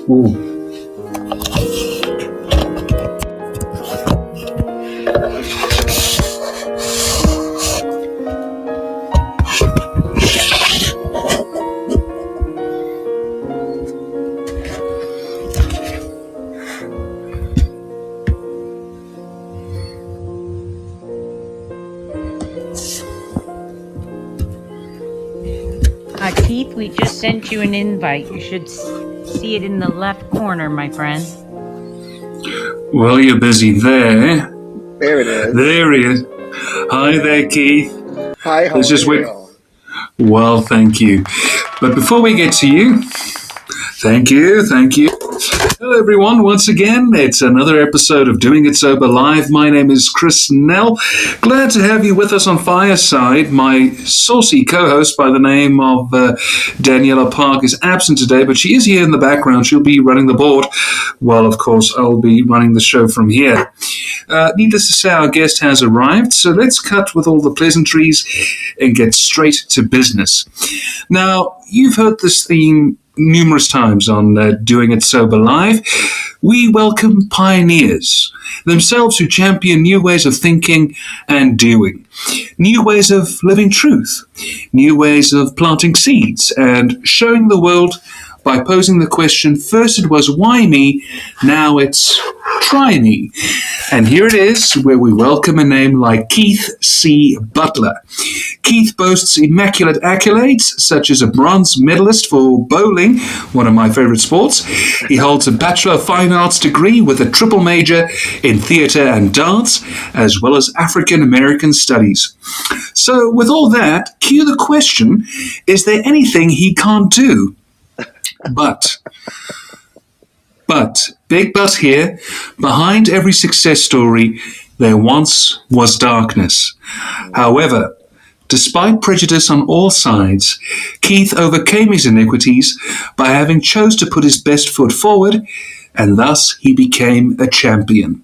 Ooh. Keith, we just sent you an invite. You should see it in the left corner, my friend. Well, you're busy there. There it is. There he is. Hi there, Keith. Hi, how are you? Well, thank you. But before we get to you, thank you. Hello, everyone. Once again, it's another episode of Doing It Sober Live. My name is Chris Nell. Glad to have you with us on Fireside. My saucy co-host by the name of Daniela Park is absent today, but she is here in the background. She'll be running the board. Well, of course, I'll be running the show from here. Needless to say, our guest has arrived, so let's cut with all the pleasantries and get straight to business. Now, you've heard this theme numerous times on Doing It Sober Live. We welcome pioneers, themselves who champion new ways of thinking and doing, new ways of living truth, new ways of planting seeds and showing the world by posing the question, first it was why me, now it's try me. And here it is, where we welcome a name like Keith C. Butler. Keith boasts immaculate accolades, such as a bronze medalist for bowling, one of my favorite sports. He holds a Bachelor of Fine Arts degree with a triple major in theater and dance, as well as African American studies. So with all that, cue the question, is there anything he can't do? But, big but here, behind every success story, there once was darkness. However, despite prejudice on all sides, Keith overcame his iniquities by having chose to put his best foot forward, and thus he became a champion.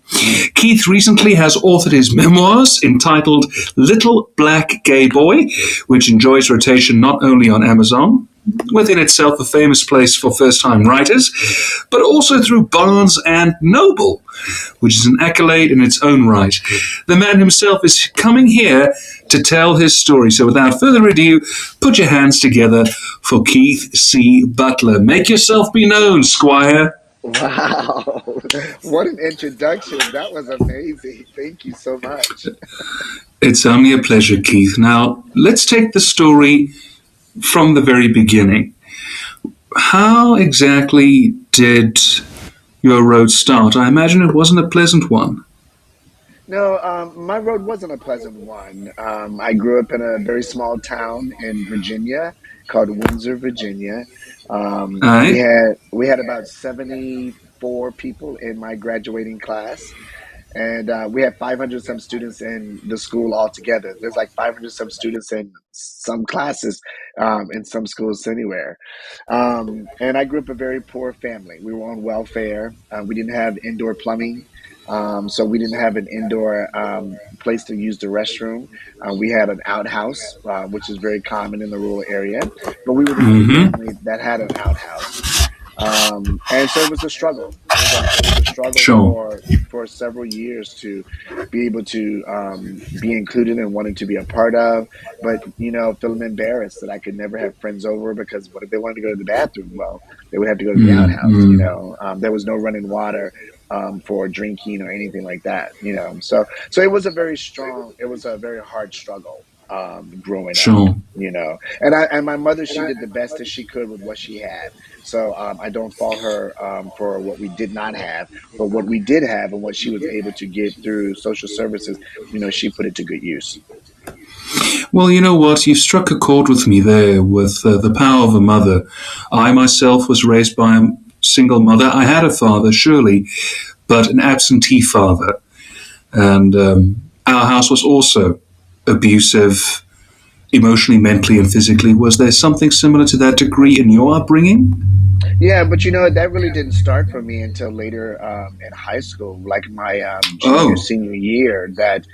Keith recently has authored his memoirs entitled Little Black Gay Boy, which enjoys rotation not only on Amazon, within itself a famous place for first-time writers, but also through Barnes and Noble, which is an accolade in its own right. The man himself is coming here to tell his story. So without further ado, put your hands together for Keith C. Butler. Make yourself be known, Squire. Wow, what an introduction. That was amazing. Thank you so much. It's only a pleasure, Keith. Now, let's take the story from the very beginning. How exactly did your road start? I imagine it wasn't a pleasant one. No, my road wasn't a pleasant one. I grew up in a very small town in Virginia called Windsor, Virginia. We had about 74 people in my graduating class. And we had 500 some students in the school altogether. There's like 500 some students in some classes in some schools anywhere. And I grew up in a very poor family. We were on welfare. We didn't have indoor plumbing. So we didn't have an indoor place to use the restroom. We had an outhouse, which is very common in the rural area. But we were the only family that had an outhouse. And so it was a struggle. It was a struggle Sure. for several years to be able to be included and wanted to be a part of, but feeling embarrassed that I could never have friends over because what if they wanted to go to the bathroom? Well, they would have to go to the outhouse. There was no running water for drinking or anything like that. So it was a very hard struggle. Growing up, and my mother, she did the best that she could with what she had. So I don't fault her for what we did not have, but what we did have and what she was able to get through social services, she put it to good use. Well, you know what? You've struck a chord with me there with the power of a mother. I myself was raised by a single mother. I had a father, surely, but an absentee father. And our house was also abusive, emotionally, mentally, and physically. Was there something similar to that degree in your upbringing? Yeah, but you know that really didn't start for me until later in high school, like my junior Oh, senior year. That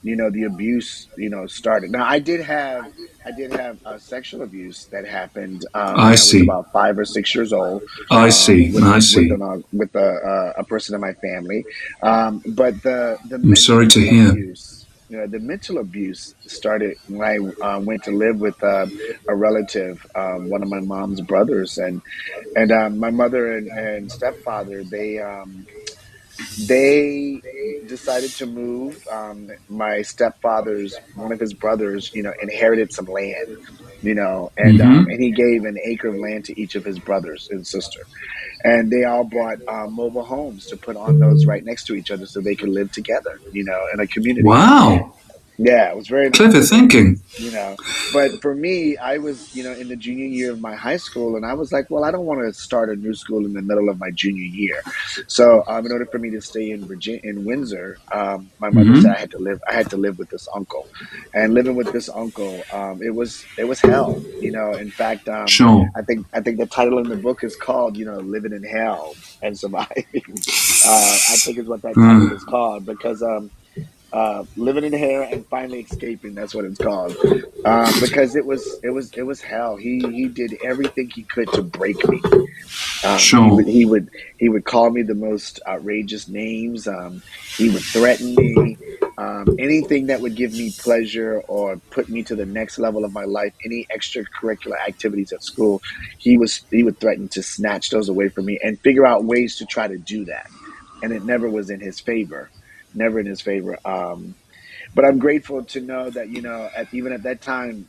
you know the abuse started. Now I did have sexual abuse that happened I when I was see. about 5 or 6 years old I see. I with see. a person in my family. But the I'm sorry mental to hear. abuse. You know, the mental abuse started when I went to live with a relative, one of my mom's brothers, and my mother and stepfather, they decided to move. My stepfather's one of his brothers, inherited some land, Mm-hmm. and he gave an acre of land to each of his brothers and sister, and they all bought mobile homes to put on those right next to each other so they could live together, in a community. Wow. Yeah, it was very Clever nice. thinking. You know, but for me, I was, in the junior year of my high school, and I was like, well, I don't want to start a new school in the middle of my junior year. So, in order for me to stay in Virginia, in Windsor, my mother said Mm-hmm. I had to live with this uncle, and living with this uncle, it was hell. In fact, Sure. I think the title in the book is called, living in hell and surviving. I think is what that title Uh, is called because living in hair and finally escaping. That's what it's called. Because it was hell. He did everything he could to break me. sure. He would call me the most outrageous names. He would threaten me. Anything that would give me pleasure or put me to the next level of my life, any extracurricular activities at school, he would threaten to snatch those away from me and figure out ways to try to do that. And it never was in his favor, never in his favor. But I'm grateful to know that even at that time,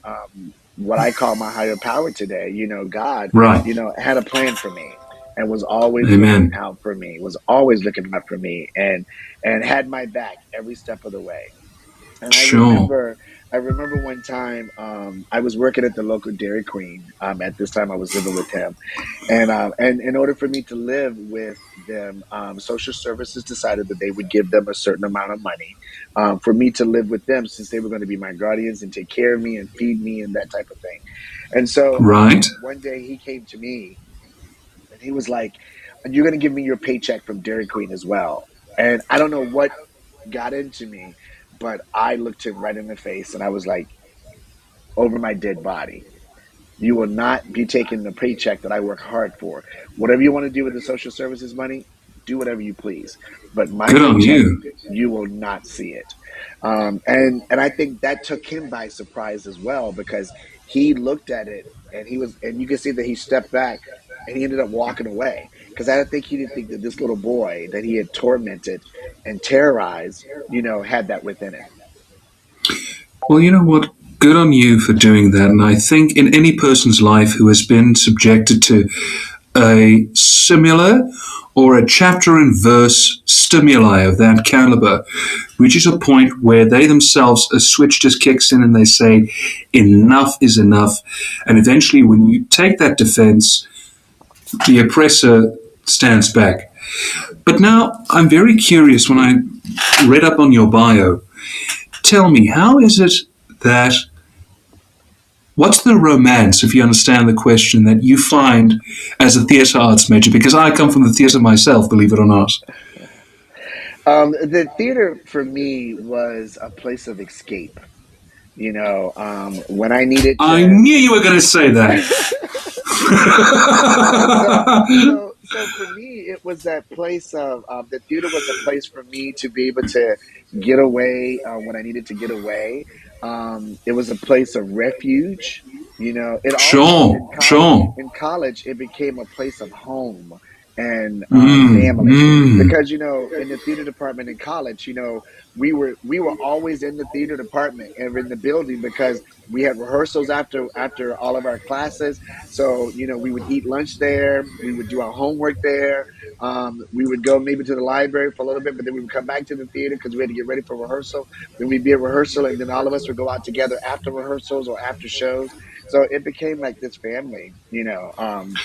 what I call my higher power today, God, Right. had a plan for me and was always looking Amen. out for me, was always looking out for me, and had my back every step of the way. And Sure. I remember one time I was working at the local Dairy Queen. At this time, I was living with him, and in order for me to live with them, social services decided that they would give them a certain amount of money for me to live with them, since they were going to be my guardians and take care of me and feed me and that type of thing. And so Right. one day he came to me and he was like, "You're going to give me your paycheck from Dairy Queen as well." And I don't know what got into me, but I looked him right in the face and I was like, "Over my dead body. You will not be taking the paycheck that I work hard for. Whatever you want to do with the social services money, do whatever you please. But my Good on paycheck, you. you will not see it." And I think that took him by surprise as well, because he looked at it and you can see that he stepped back and he ended up walking away, because I think he didn't think that this little boy that he had tormented and terrorized, had that within him. Well, you know what? Good on you for doing that. And I think in any person's life who has been subjected to a similar or a chapter and verse stimuli of that caliber reaches a point where they themselves, a switch just kicks in and they say, enough is enough. And eventually, when you take that defense, the oppressor stands back. But now I'm very curious when I read up on your bio. Tell me, how is it that, what's the romance, if you understand the question, that you find as a theatre arts major? Because I come from the theatre myself, believe it or not. The theater for me was a place of escape. When I needed I to. knew you were going to say that. So for me, it was that place of the theater was a place for me to be able to get away when I needed to get away. It was a place of refuge. It also Sure, sure. in college it became a place of home and Mm, family, mm. because in the theater department in college, we were always in the theater department and in the building, because we had rehearsals after all of our classes. So we would eat lunch there, we would do our homework there, we would go maybe to the library for a little bit, but then we would come back to the theater because we had to get ready for rehearsal. Then we'd be at rehearsal, and then all of us would go out together after rehearsals or after shows. So it became like this family. I Can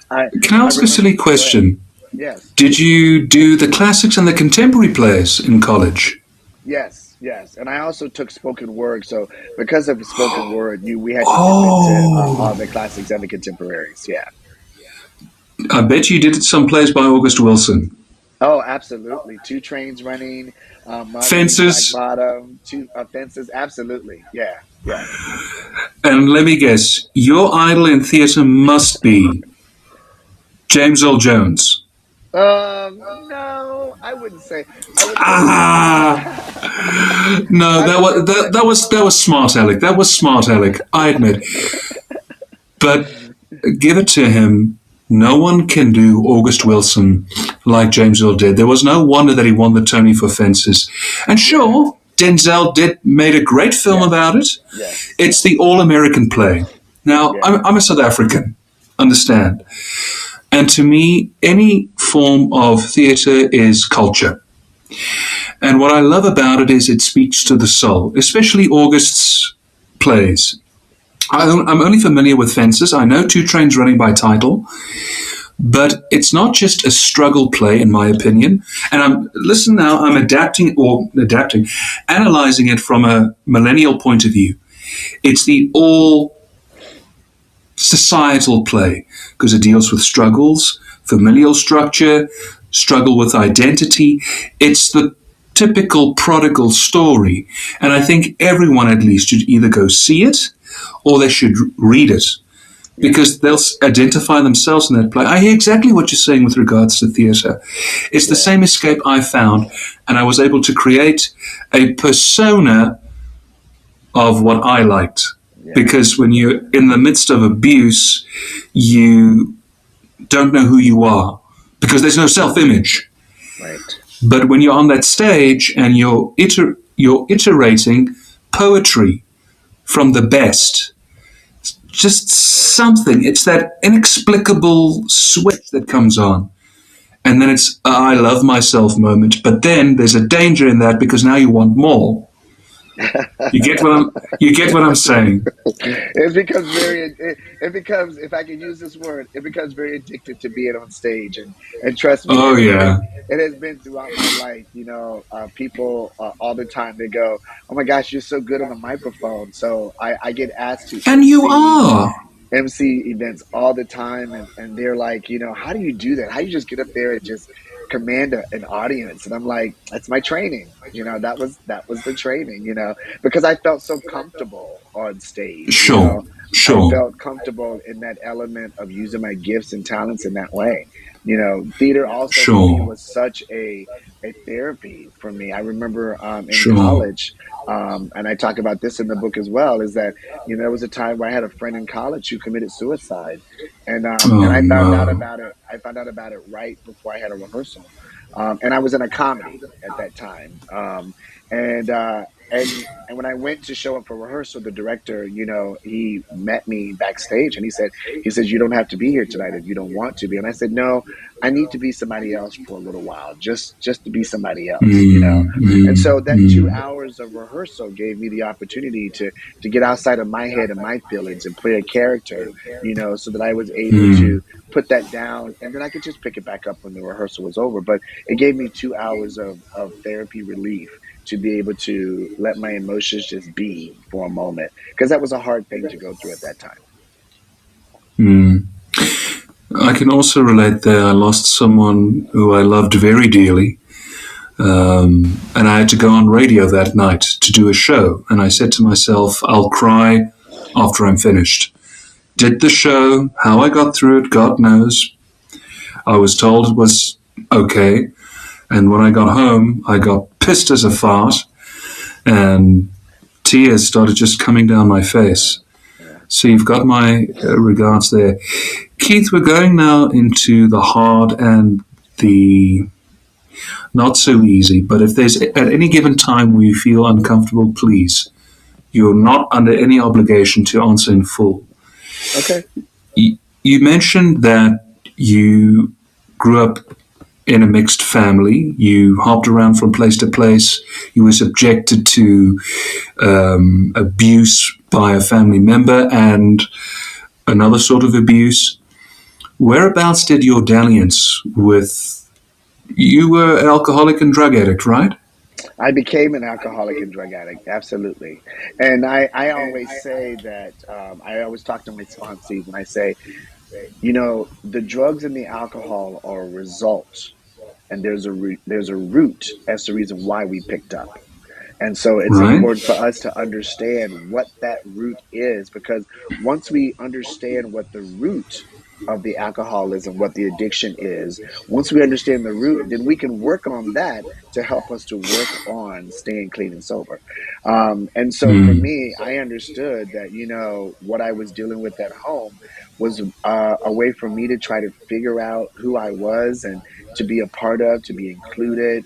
I I ask a remember. silly Go ahead. question? Yes. Did you do the classics and the contemporary plays in college? Yes, yes, and I also took spoken word. So because of spoken word, we had to dip into all Oh, the classics and the contemporaries. Yeah. I bet you did some plays by August Wilson. Oh, absolutely. Two trains running, Marlene Black Fences. Bottom, two fences. Absolutely. Yeah. Yeah. And let me guess, your idol in theatre must be James Earl Jones. No, I wouldn't say. I would say. Ah, no, I would say. that was smart, Alec. That was smart, Alec. I admit, but give it to him. No one can do August Wilson like James Earl did. There was no wonder that he won the Tony for Fences. And sure, Denzel made a great film Yes. about it. Yes. It's the all-American play. Now, Yeah. I'm a South African, understand? And to me, any form of theatre is culture. And what I love about it is it speaks to the soul, especially August's plays. I'm only familiar with Fences. I know Two Trains Running by title, but it's not just a struggle play, in my opinion. And I'm analyzing it from a millennial point of view. It's the all societal play because it deals with struggles, familial structure, struggle with identity. It's the typical prodigal story. And I think everyone at least should either go see it or they should read it because they'll identify themselves in that play. I hear exactly what you're saying with regards to theatre. It's the same escape I found, and I was able to create a persona of what I liked. Yeah. Because when you're in the midst of abuse, you don't know who you are because there's no self-image. Right. But when you're on that stage and you're iterating poetry from the best, just something. It's that inexplicable switch that comes on. And then it's I love myself moment. But then there's a danger in that because now you want more. You get what I'm saying. It becomes if I can use this word, it becomes very addictive to being on stage and trust me. Oh yeah. It has been throughout my life. People all the time they go, "Oh my gosh, you're so good on the microphone." So I get asked to and you are MC events all the time, and they're like, how do you do that? How do you just get up there and just command an audience? And I'm like, that's my training. That was the training. Because I felt so comfortable on stage. Sure. I felt comfortable in that element of using my gifts and talents in that way. Theater also for me was such a therapy for me. I remember in college, and I talk about this in the book as well, is that, there was a time where I had a friend in college who committed suicide. And I found out about it. I found out about it right before I had a rehearsal. And I was in a comedy at that time. And when I went to show up for rehearsal, the director, he met me backstage and he said, you don't have to be here tonight if you don't want to be. And I said, no, I need to be somebody else for a little while, just to be somebody else, And so that 2 hours of rehearsal gave me the opportunity to get outside of my head and my feelings and play a character, so that I was able to put that down and then I could just pick it back up when the rehearsal was over. But it gave me 2 hours of therapy relief to be able to let my emotions just be for a moment, because that was a hard thing to go through at that time. I can also relate there. I lost someone who I loved very dearly, and I had to go on radio that night to do a show, and I said to myself, I'll cry after I'm finished. Did the show, how I got through it, God knows. I was told it was okay, and when I got home, I got pissed as a fart, and tears started just coming down my face. So you've got my regards there. Keith, we're going now into the hard and the not so easy, but if there's at any given time where you feel uncomfortable, please, you're not under any obligation to answer in full. Okay. You mentioned that you grew up in a mixed family. You hopped around from place to place. You were subjected to abuse by a family member and another sort of abuse. Whereabouts did your dalliance with... You were an alcoholic and drug addict, right? I became an alcoholic and drug addict, absolutely. And I always say that I always talk to my sponsees and I say, the drugs and the alcohol are a result, and there's a root as the reason why we picked up. And so it's Right? important for us to understand what that root is, because once we understand what the root of the alcoholism, what the addiction is, once we understand the root, then we can work on that to help us to work on staying clean and sober. And so for Mm. me, I understood that, what I was dealing with at home was a way for me to try to figure out who I was and to be a part of, to be included.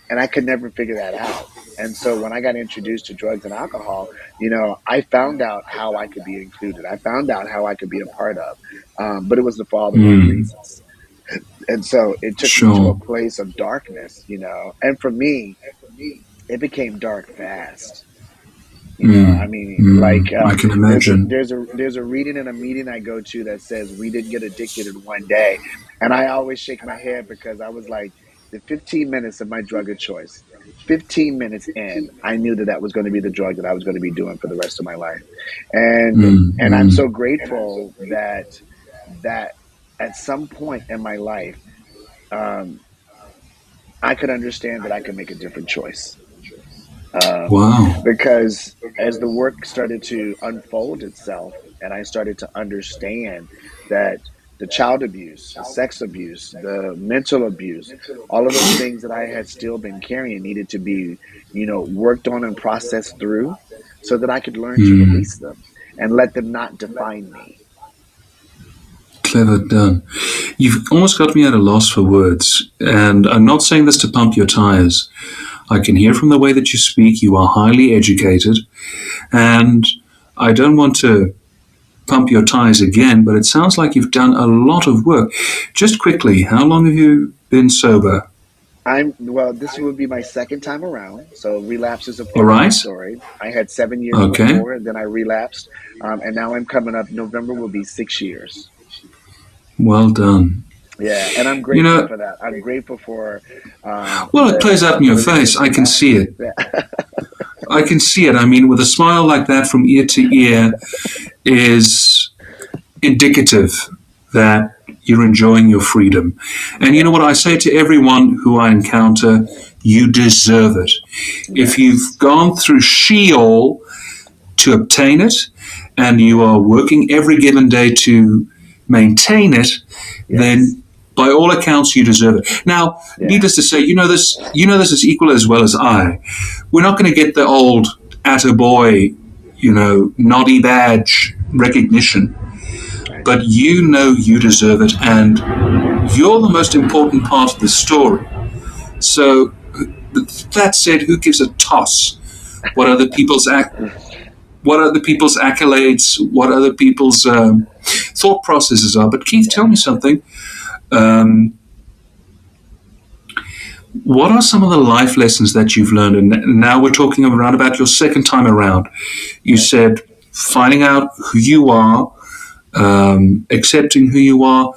And I could never figure that out. And so when I got introduced to drugs and alcohol, I found out how I could be included. I found out how I could be a part of, but it was for all the wrong Mm. reasons. And so it took me to a Sure. place of darkness, and for me, it became dark fast. I Mm. mean, like Mm. I can imagine. there's a reading in a meeting I go to that says we didn't get addicted in one day, and I always shake my head because I was like, the 15 minutes of my drug of choice, 15 minutes in, I knew that that was going to be the drug that I was going to be doing for the rest of my life, and Mm. and I'm Mm. so grateful that at some point in my life, um, I could understand that I could make a different choice. Wow. Because as the work started to unfold itself and I started to understand that the child abuse, the sex abuse, the mental abuse, all of those things that I had still been carrying needed to be, worked on and processed through so that I could learn to Mm. release them and let them not define me. Clever done. You've almost got me at a loss for words, and I'm not saying this to pump your tires. I can hear from the way that you speak you are highly educated, and I don't want to pump your tires again, but it sounds like you've done a lot of work. Just quickly, how long have you been sober? Well, this would be my second time around. So relapse is a All part of my right? story. I had 7 years Okay. before, and then I relapsed, and now I'm coming up. November will be 6 years. Well done. Yeah, and I'm You grateful know, for that. I'm grateful for well, it plays the out in your ability to face. I come can back. see it. Yeah. I can see it. I mean, with a smile like that from ear to ear is indicative that you're enjoying your freedom. And you know what I say to everyone who I encounter? You deserve it. If you've Yes. gone through Sheol to obtain it and you are working every given day to maintain it, Yes. then by all accounts you deserve it. Now, Yeah. needless to say, you know this as equal as well as I. We're not going to get the old attaboy, noddy badge recognition, Right. but you deserve it, and you're the most important part of the story. So that said, who gives a toss what other people's what other people's accolades, what other people's thought processes are? But Keith, tell me something. Um, what are some of the life lessons that you've learned? And now we're talking around about your second time around. You Okay. said finding out who you are, accepting who you are.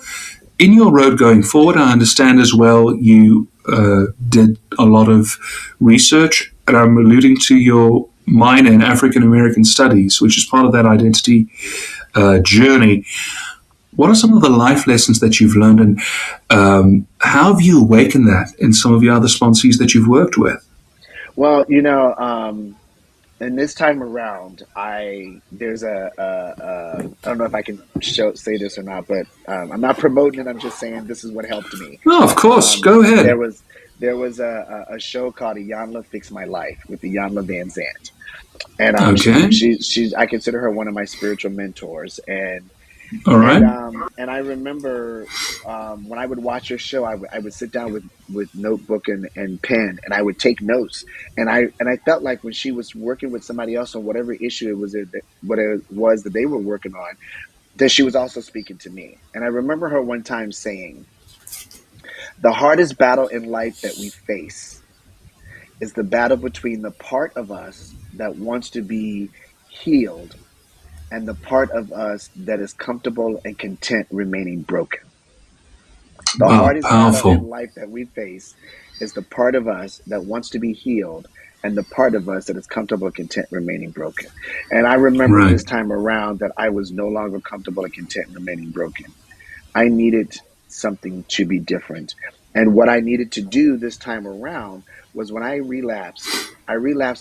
In your road going forward, I understand as well you did a lot of research, and I'm alluding to your minor in African American Studies, which is part of that identity journey. What are some of the life lessons that you've learned, and how have you awakened that in some of your other sponsees that you've worked with? Well, and this time around, there's I don't know if I can say this or not, but I'm not promoting it. I'm just saying this is what helped me. Oh, of course. Go There ahead. was a show called Iyanla Fix My Life with Iyanla Van Zant, and Okay. she's I consider her one of my spiritual mentors, and All and right. and I remember when I would watch her show, I would sit down with notebook and pen, and I would take notes. And I felt like when she was working with somebody else on whatever issue what it was that they were working on, that she was also speaking to me. And I remember her one time saying, "The hardest battle in life that we face is the battle between the part of us that wants to be healed and the part of us that is comfortable and content remaining broken." The Wow. hardest battle in Powerful. life that we face is the part of us that wants to be healed and the part of us that is comfortable and content remaining broken. And I remember Right. this time around that I was no longer comfortable and content remaining broken. I needed something to be different. And what I needed to do this time around was when I relapsed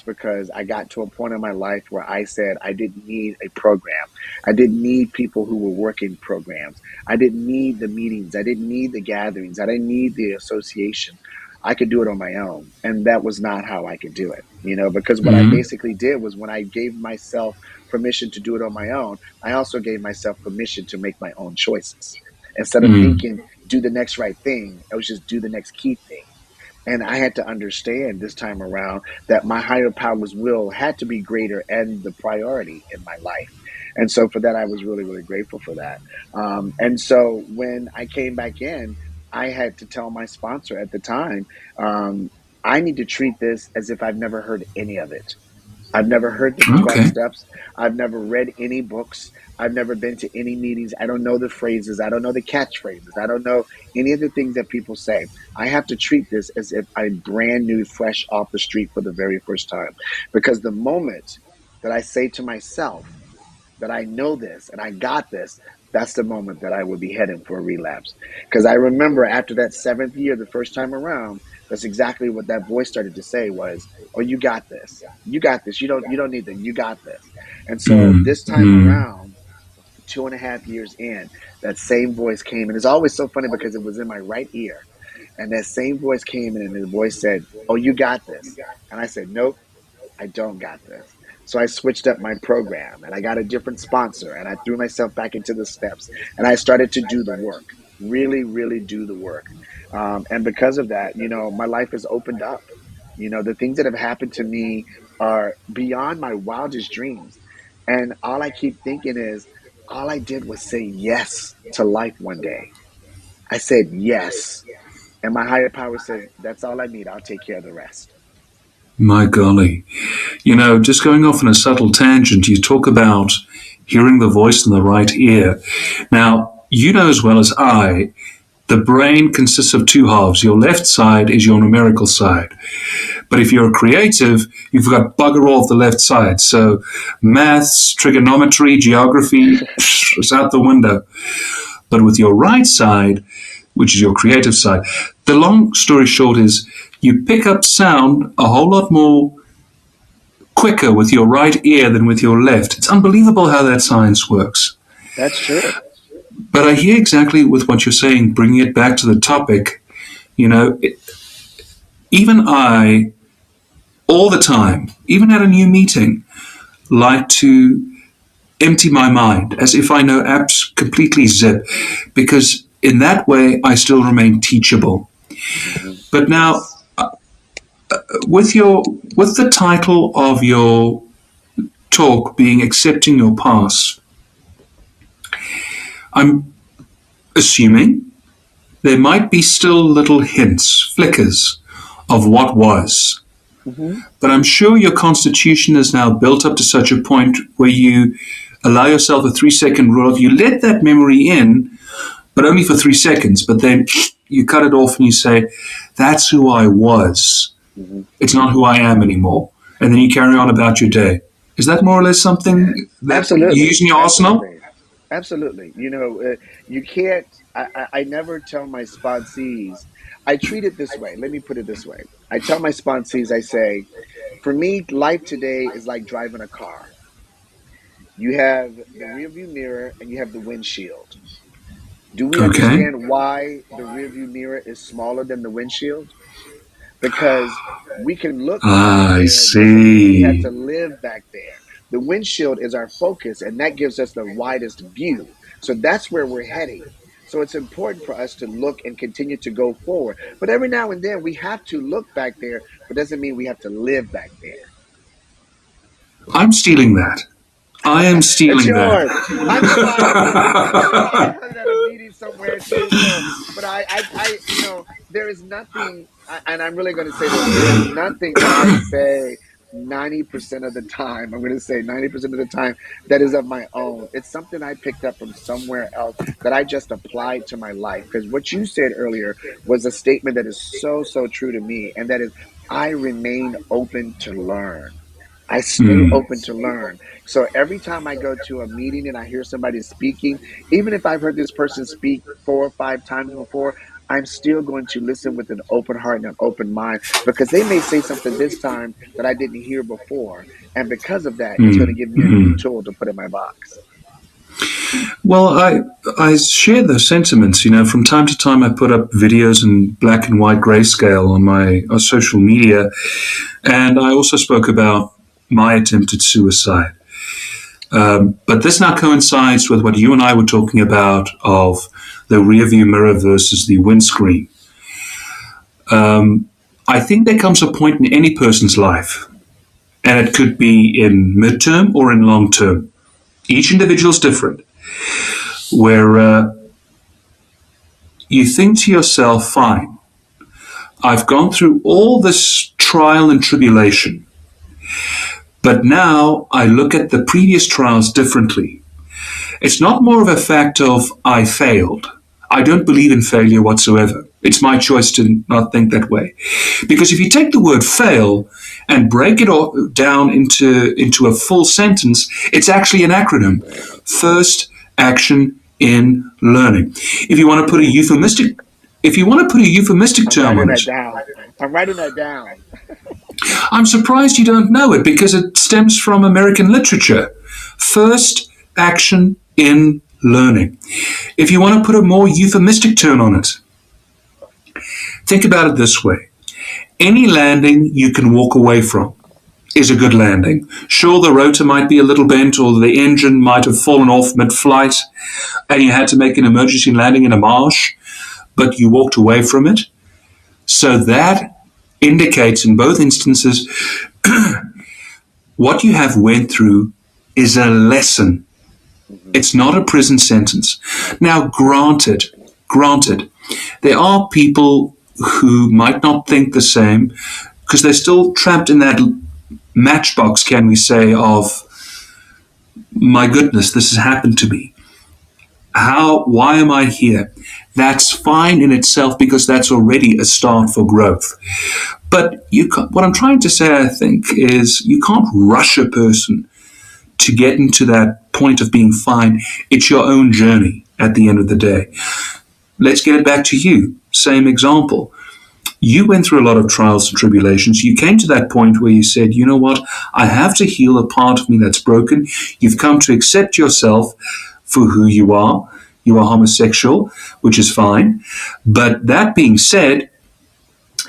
because I got to a point in my life where I said I didn't need a program. I didn't need people who were working programs. I didn't need the meetings. I didn't need the gatherings. I didn't need the association. I could do it on my own. And that was not how I could do it, because what I Mm-hmm. basically did was when I gave myself permission to do it on my own, I also gave myself permission to make my own choices. Instead of Mm. thinking, do the next right thing, I was just do the next key thing. And I had to understand this time around that my higher power's will had to be greater and the priority in my life. And so for that, I was really, really grateful for that. And so when I came back in, I had to tell my sponsor at the time, I need to treat this as if I've never heard any of it. I've never heard the 12 Okay. steps. I've never read any books. I've never been to any meetings. I don't know the phrases. I don't know the catchphrases. I don't know any of the things that people say. I have to treat this as if I'm brand new, fresh off the street for the very first time. Because the moment that I say to myself, that I know this and I got this, that's the moment that I would be heading for a relapse. Because I remember after that seventh year, the first time around, that's exactly what that voice started to say was, "Oh, you got this. You got this. You don't need that. You got this." And so Mm. this time Mm. around, 2.5 years in, that same voice came, and it's always so funny because it was in my right ear, and that same voice came in, and the voice said, "Oh, you got this," and I said, "Nope, I don't got this." So I switched up my program and I got a different sponsor and I threw myself back into the steps and I started to do the work, really, really do the work. And because of that, my life has opened up. The things that have happened to me are beyond my wildest dreams. And all I keep thinking is, all I did was say yes to life one day. I said yes. And my higher power says, that's all I need. I'll take care of the rest. My golly. Just going off on a subtle tangent, you talk about hearing the voice in the right ear. Now, you know as well as I, the brain consists of two halves. Your left side is your numerical side. But if you're a creative, you've got bugger all of the left side. So maths, trigonometry, geography, it's out the window. But with your right side, which is your creative side, the long story short is you pick up sound a whole lot more quicker with your right ear than with your left. It's unbelievable how that science works. That's true. But I hear exactly with what you're saying, bringing it back to the topic. You know, it, even I, all the time, even at a new meeting, like to empty my mind as if I know apps completely zip, because in that way I still remain teachable. Mhm. But now, Yes. with the title of your talk being accepting your past, I'm assuming there might be still little hints, flickers of what was. Hmm. But I'm sure your constitution is now built up to such a point where you allow yourself a 3 second rule of you let that memory in, but only for 3 seconds, but then you cut it off and you say, that's who I was. Hmm. It's not who I am anymore. And then you carry on about your day. Is that more or less something that you use Absolutely. in your arsenal? Absolutely. Absolutely. You can't, I never tell my sponsees, I treat it this way. Let me put it this way. I tell my sponsees, I say, for me, life today is like driving a car. You have the rearview mirror and you have the windshield. Do we Okay. understand why the rearview mirror is smaller than the windshield? Because we can look back I there doesn't mean we have see. to live back there. The windshield is our focus, and that gives us the widest view. So that's where we're heading. So it's important for us to look and continue to go forward. But every now and then we have to look back there, but doesn't mean we have to live back there. I'm stealing that. I am It's stealing that. yours. I heard it at a meeting somewhere too. So, but there is nothing, and I'm really going to say this. There is nothing that I say 90% of the time, I'm going to say 90% of the time, that is of my own. It's something I picked up from somewhere else that I just applied to my life. Because what you said earlier was a statement that is so, so true to me. And that is, I remain open to learn. I stay Mm. open to learn. So every time I go to a meeting and I hear somebody speaking, even if I've heard this person speak 4 or 5 times before, I'm still going to listen with an open heart and an open mind because they may say something this time that I didn't hear before. And because of that, it's going to Mm. give me a new Mm. tool to put in my box. Well, I share those sentiments. You know, from time to time, I put up videos in black and white grayscale on my social media, and I also spoke about my attempted suicide. But this now coincides with what you and I were talking about of the rearview mirror versus the windscreen. I think there comes a point in any person's life, and it could be in midterm or in long term. Each individual is different, where you think to yourself, fine, I've gone through all this trial and tribulation, but now I look at the previous trials differently. It's not more of a fact of I failed. I don't believe in failure whatsoever. It's my choice to not think that way. Because if you take the word fail and break it all down into a full sentence, it's actually an acronym. First action in learning. If you want to put a euphemistic term on it, I'm writing that down. I'm surprised you don't know it because it stems from American literature. First action in learning. If you want to put a more euphemistic term on it, think about it this way. Any landing you can walk away from is a good landing. Sure, the rotor might be a little bent or the engine might have fallen off mid-flight and you had to make an emergency landing in a marsh, but you walked away from it. So that indicates in both instances what you have went through is a lesson. It's not a prison sentence. Now, granted, there are people who might not think the same because they're still trapped in that matchbox, can we say, of, my goodness, this has happened to me. Why am I here? That's fine in itself because that's already a start for growth. But what I'm trying to say, I think, is you can't rush a person to get into that point of being fine. It's your own journey at the end of the day. Let's get it back to you. Same example. You went through a lot of trials and tribulations. You came to that point where you said, you know what, I have to heal a part of me that's broken. You've come to accept yourself for who you are. You are homosexual, which is fine. But that being said,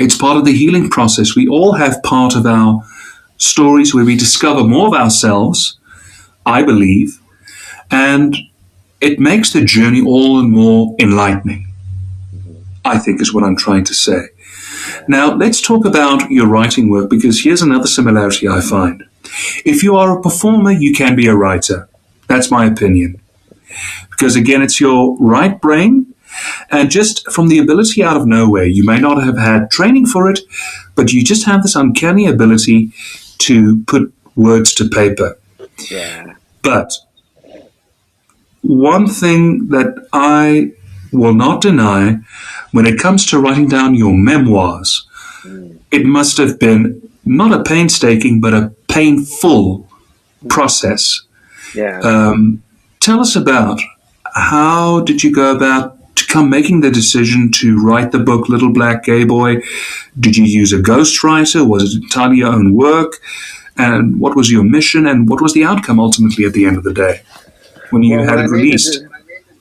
it's part of the healing process. We all have part of our stories where we discover more of ourselves, I believe, and it makes the journey all the more enlightening, I think is what I'm trying to say. Now, let's talk about your writing work, because here's another similarity I find. If you are a performer, you can be a writer. That's my opinion. Because again, it's your right brain, and just from the ability out of nowhere, you may not have had training for it, but you just have this uncanny ability to put words to paper. Yeah. But one thing that I will not deny, when it comes to writing down your memoirs, it must have been not a painstaking, but a painful process. Yeah. Tell us about how did you go about to come making the decision to write the book Little Black Gay Boy? Did you use a ghostwriter? Was it entirely your own work? And what was your mission? And what was the outcome ultimately at the end of the day when you had it released?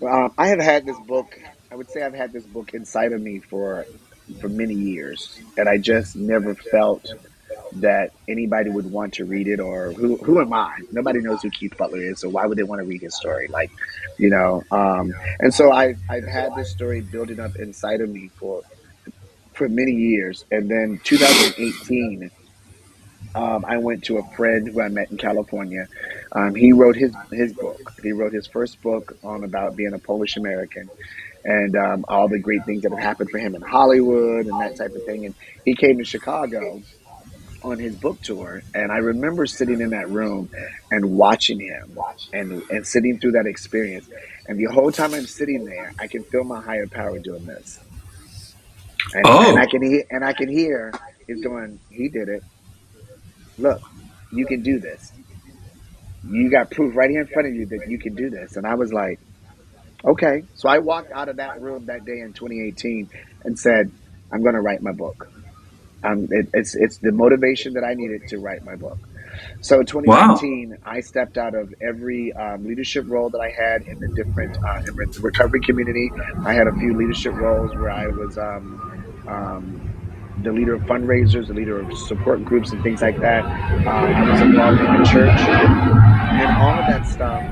I have had this book. I would say I've had this book inside of me for many years, and I just never felt that anybody would want to read it. Or who am I? Nobody knows who Keith Butler is, so why would they want to read his story? Like, and so I've had this story building up inside of me for many years, and then 2018. I went to a friend who I met in California. He wrote his book. He wrote his first book on about being a Polish American, and all the great things that have happened for him in Hollywood and that type of thing. And he came to Chicago on his book tour, and I remember sitting in that room and watching him and sitting through that experience. And the whole time I'm sitting there, I can feel my higher power doing this, and Oh, I can hear he's going. He did it. Look, you can do this. You got proof right here in front of you that you can do this. And I was like, okay. So I walked out of that room that day in 2018 and said, I'm going to write my book. It's the motivation that I needed to write my book. So wow. 2019, I stepped out of every leadership role that I had in the different in the recovery community. I had a few leadership roles where I was um, the leader of fundraisers, the leader of support groups, and things like that. I was involved in the church, and all of that stuff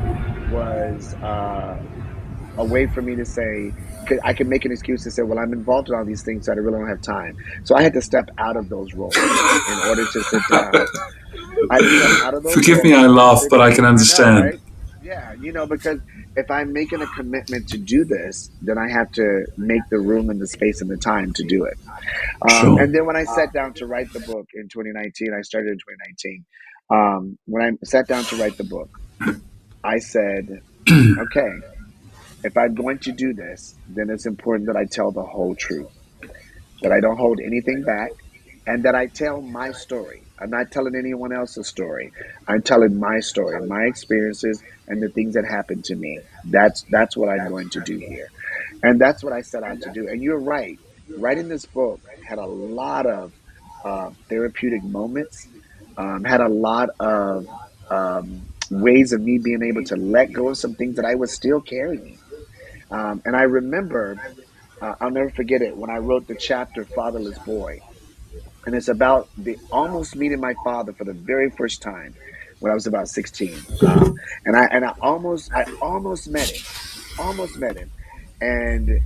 was a way for me to say, I could make an excuse to say, well, I'm involved in all these things, so I really don't have time. So I had to step out of those roles in order to sit down. I had to step out of those Forgive me, I roles and laugh, sit. but I can I know, understand. right? Yeah, because if I'm making a commitment to do this, then I have to make the room and the space and the time to do it. Sure. And then when I sat down to write the book in 2019, I started in 2019. When I sat down to write the book, I said, okay, if I'm going to do this, then it's important that I tell the whole truth, that I don't hold anything back, and that I tell my story. I'm not telling anyone else's story. I'm telling my story, my experiences, and the things that happened to me. That's what I'm going to do here. And that's what I set out to do. And you're right. Writing this book had a lot of therapeutic moments, had a lot of ways of me being able to let go of some things that I was still carrying. And I remember, I'll never forget it, when I wrote the chapter Fatherless Boy. And it's about the almost meeting my father for the very first time when I was about 16. And I almost met him, almost met him. And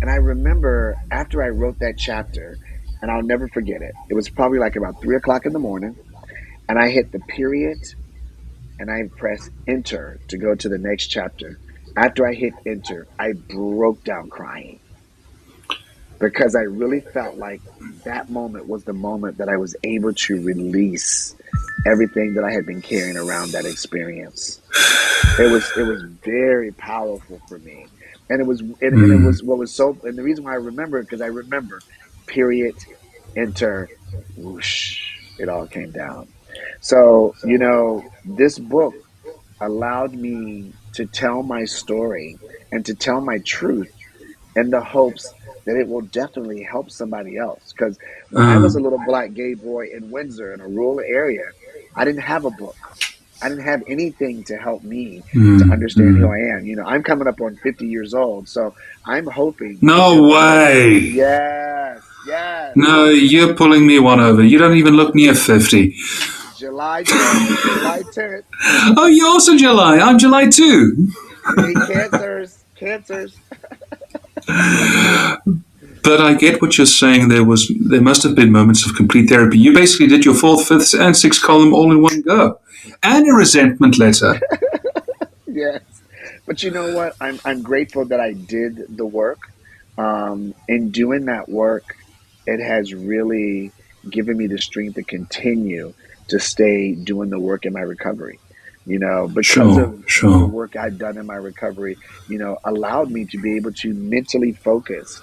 and I remember after I wrote that chapter, and I'll never forget it. It was probably like about 3 o'clock in the morning, and I hit the period and I pressed enter to go to the next chapter. After I hit enter, I broke down crying because I really felt like that moment was the moment that I was able to release everything that I had been carrying around that experience. It was very powerful for me, and it Mm. was what was so. And the reason why I remember it, because I remember period, enter, whoosh, it all came down. So this book allowed me to tell my story and to tell my truth in the hopes that it will definitely help somebody else. Because when I was Uh, a little black gay boy in Windsor in a rural area, I didn't have a book. I didn't have anything to help me to mm, understand who mm. I am. I'm coming up on 50 years old, so I'm hoping that No there'll be more. way. Yes, yes. No, you're pulling me one over. You don't even look near 50. July 10th, July 10th. Oh, you're also July. I'm July too. See, cancers, cancers. But I get what you're saying. There must have been moments of complete therapy. You basically did your fourth, fifth, and sixth column all in one go, and a resentment letter. Yes. But you know what? I'm grateful that I did the work. In doing that work, it has really given me the strength to continue to stay doing the work in my recovery. Because Sure, of the sure. work I've done in my recovery, allowed me to be able to mentally focus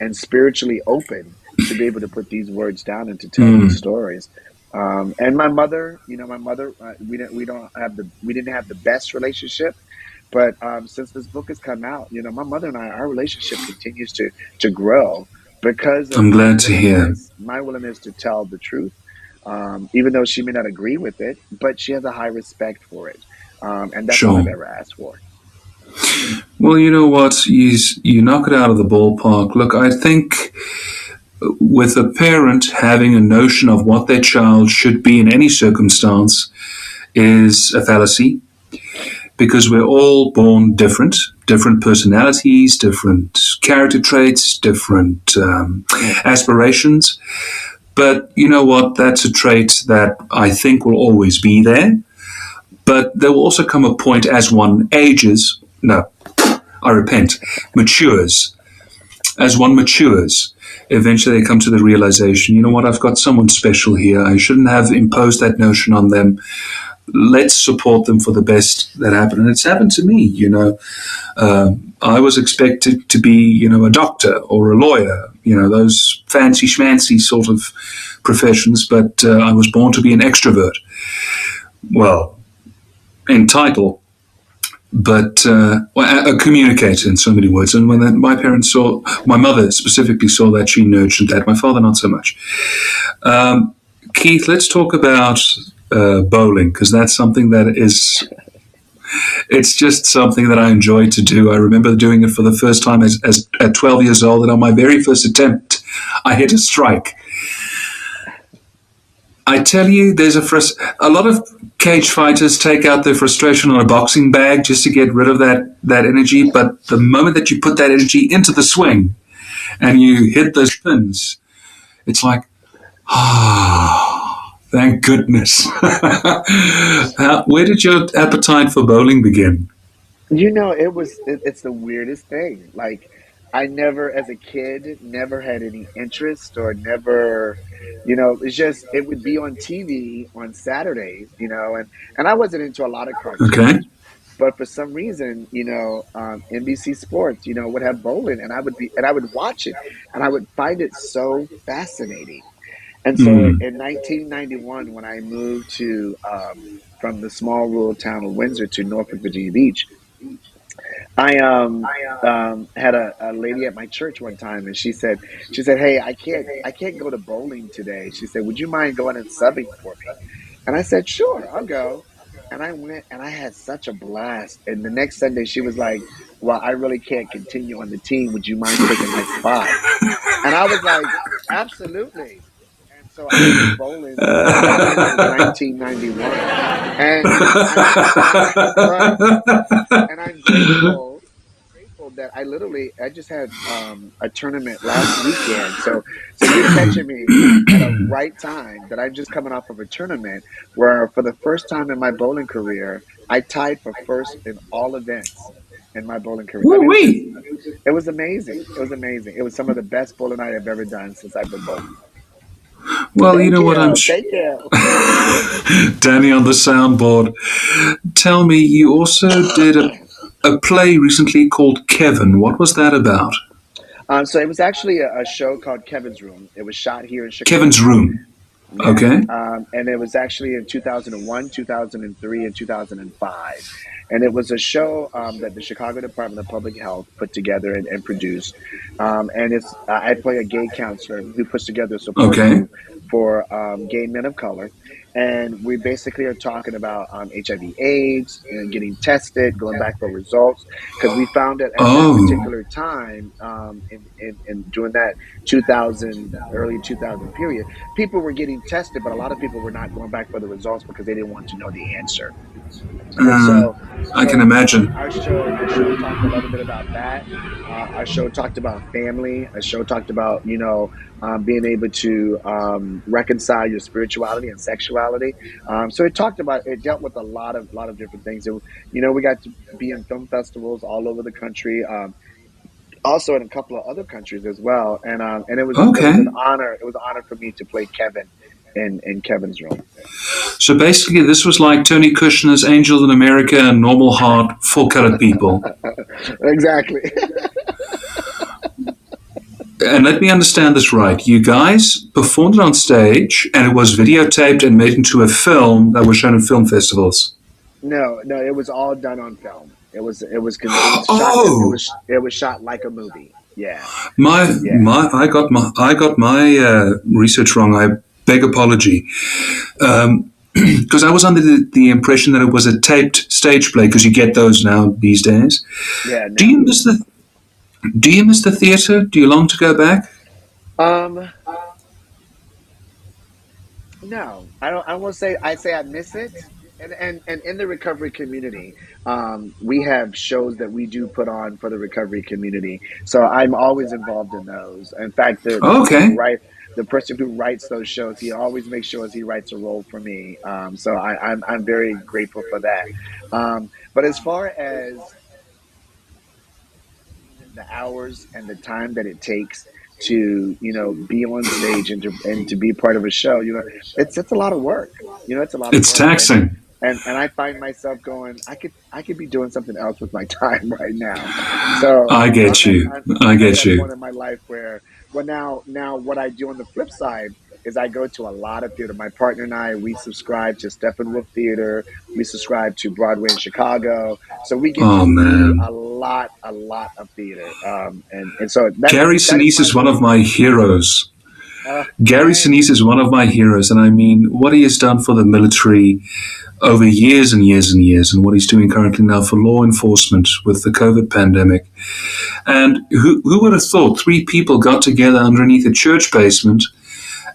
and spiritually open to be able to put these words down and to tell these Mm. stories. And my mother, we didn't have the best relationship, but since this book has come out, my mother and I, our relationship continues to grow because of I'm glad to hear. my willingness to tell the truth, even though she may not agree with it, but she has a high respect for it, and that's all I've Sure. ever asked for. Well, you know what? You knock it out of the ballpark. Look, I think with a parent having a notion of what their child should be in any circumstance is a fallacy because we're all born different, different personalities, different character traits, different aspirations. But you know what? That's a trait that I think will always be there. But there will also come a point as one ages, no, I repent, matures, as one matures, eventually they come to the realization, you know what, I've got someone special here. I shouldn't have imposed that notion on them. Let's support them for the best that happened. And it's happened to me, I was expected to be, a doctor or a lawyer, those fancy schmancy sort of professions, but I was born to be an extrovert. Well, in title, but a communicator in so many words. And when my parents saw, my mother specifically saw that, she nurtured that. My father, not so much. Keith, let's talk about bowling, because that's something that is, it's just something that I enjoy to do. I remember doing it for the first time as at 12 years old, and on my very first attempt, I hit a strike. I tell you, there's a lot of cage fighters take out their frustration on a boxing bag just to get rid of that energy. But the moment that you put that energy into the swing and you hit those pins, it's like, thank goodness. Where did your appetite for bowling begin? It's the weirdest thing. Like, I never, as a kid, never had any interest or never, it's just, it would be on TV on Saturdays, and I wasn't into a lot of Okay. cartoons, but for some reason, NBC Sports, would have bowling, and I would watch it, and I would find it so fascinating. And so Mm. in 1991, when I moved from the small rural town of Windsor to Norfolk, Virginia Beach, I had a lady at my church one time, and she said, "Hey, I can't go to bowling today." She said, "Would you mind going and subbing for me?" And I said, "Sure, I'll go." And I went, and I had such a blast. And the next Sunday, she was like, "Well, I really can't continue on the team. Would you mind taking my spot?" And I was like, "Absolutely." And so I quit bowling in 1991, and I'm and I'm grateful that I just had a tournament last weekend. So you're catching me at a right time, that I'm just coming off of a tournament where, for the first time in my bowling career, I tied for first in all events in my bowling career. I mean, Woo-wee. it was amazing. It was amazing. It was some of the best bowling I have ever done since I've been bowling. Well, you Thank know what, you. Thank you. Danny on the soundboard. Tell me, you also did a play recently called Kevin. What was that about? So it was actually a show called Kevin's Room. It was shot here in Kevin's Chicago. Room. Yeah. Okay. And it was actually in 2001, 2003, and 2005. And it was a show that the Chicago Department of Public Health put together and produced. I play a gay counselor who puts together a support Okay. group for gay men of color. And we basically are talking about HIV/AIDS and getting tested, going back for results, because we found that at that Oh. particular time, during that 2000, early 2000 period, people were getting tested, but a lot of people were not going back for the results because they didn't want to know the answer. And Uh, so, I can so imagine. our show talked a little bit about that. Our show talked about family. Our show talked about being able to reconcile your spirituality and sexuality. So it dealt with a lot of different things. We got to be in film festivals all over the country. Also in a couple of other countries as well. And it was Okay. an honor. It was an honor for me to play Kevin in Kevin's Room. So basically, this was like Tony Kushner's Angels in America and Normal Heart for colored people. Exactly. And let me understand this right. You guys performed it on stage, and it was videotaped and made into a film that was shown in film festivals. No, no, it was all done on film. It was shot. Oh, It was shot like a movie. Yeah, yeah. I got my research wrong. I beg apology. Because I was under the impression that it was a taped stage play, because you get those now these days. Yeah, Do no. you miss the Do you miss the theatre? Do you long to go back? Um, no, I don't. I won't say. I say I miss it. And in the recovery community, we have shows that we do put on for the recovery community. So I'm always involved in those. In fact, Okay. the person who writes those shows, he always makes sure he writes a role for me. So I'm very grateful for that. But as far as the hours and the time that it takes to, be on stage and to be part of a show. It's a lot of work. It's a lot of It's work. taxing. And I find myself going, I could be doing something else with my time right now. So I get you. I I'm at get that you. point in my life where, well, now what I do on the flip side is I go to a lot of theater. My partner and I, we subscribe to Steppenwolf Theater. We subscribe to Broadway in Chicago. So we get to Oh, see man. a lot of theater. And so Gary that is Sinise my is one of my heroes. Gary nice. Sinise is one of my heroes. And I mean, what he has done for the military over years and years and years, and what he's doing currently now for law enforcement with the COVID pandemic. And who would have thought 3 people got together underneath a church basement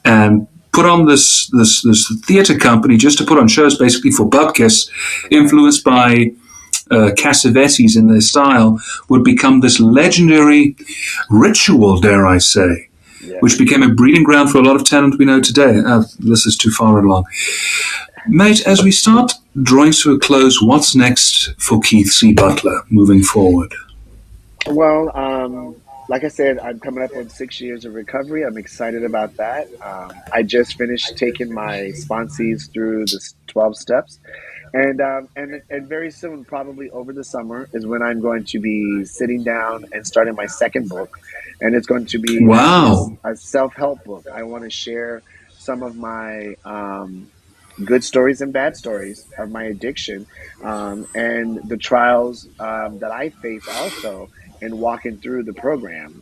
and put on this theatre company just to put on shows basically for bupkis, influenced by Cassavetes in their style, would become this legendary ritual, dare I say, which became a breeding ground for a lot of talent we know today. This is too far along. Mate, as we start drawing to a close, what's next for Keith C. Butler moving forward? Well, like I said, I'm coming up on 6 years of recovery. I'm excited about that. I just finished taking my sponsees through the 12 steps. And very soon, probably over the summer, is when I'm going to be sitting down and starting my second book. And it's going to be Wow. a self-help book. I want to share some of my good stories and bad stories of my addiction, and the trials that I face also in walking through the program,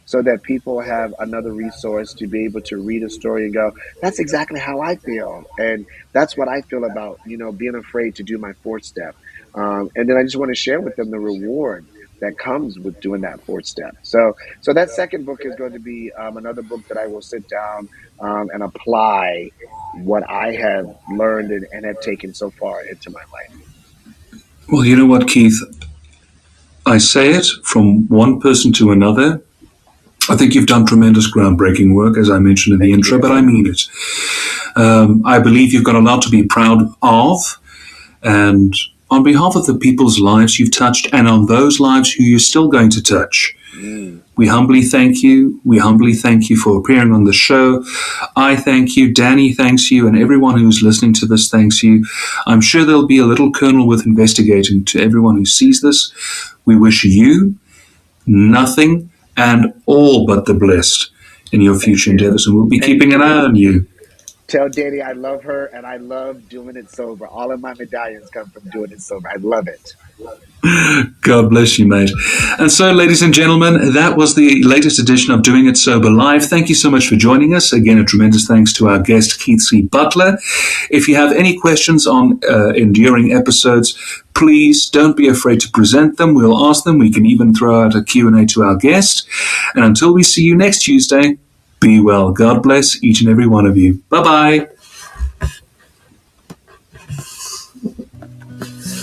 so that people have another resource to be able to read a story and go, that's exactly how I feel. And that's what I feel about, being afraid to do my 4th step. And then I just want to share with them the reward that comes with doing that 4th step. So that second book is going to be another book that I will sit down and apply what I have learned and have taken so far into my life. Well, you know what, Keith? I say it from one person to another. I think you've done tremendous groundbreaking work, as I mentioned in the intro, but I mean it. I believe you've got a lot to be proud of. And on behalf of the people's lives you've touched, and on those lives who you're still going to touch, we humbly thank you. We humbly thank you for appearing on the show. I thank you. Danny thanks you. And everyone who's listening to this thanks you. I'm sure there'll be a little kernel with investigating to everyone who sees this. We wish you nothing and all but the blessed in your future endeavors. And we'll be keeping an eye on you. Tell Danny I love her and I love doing it sober. All of my medallions come from doing it sober. I love it. God bless you, mate. And so, ladies and gentlemen, that was the latest edition of Doing It Sober Live. Thank you so much for joining us. Again, a tremendous thanks to our guest, Keith C. Butler. If you have any questions on enduring episodes, please don't be afraid to present them. We'll ask them. We can even throw out a Q&A to our guest. And until we see you next Tuesday, be well. God bless each and every one of you. Bye-bye.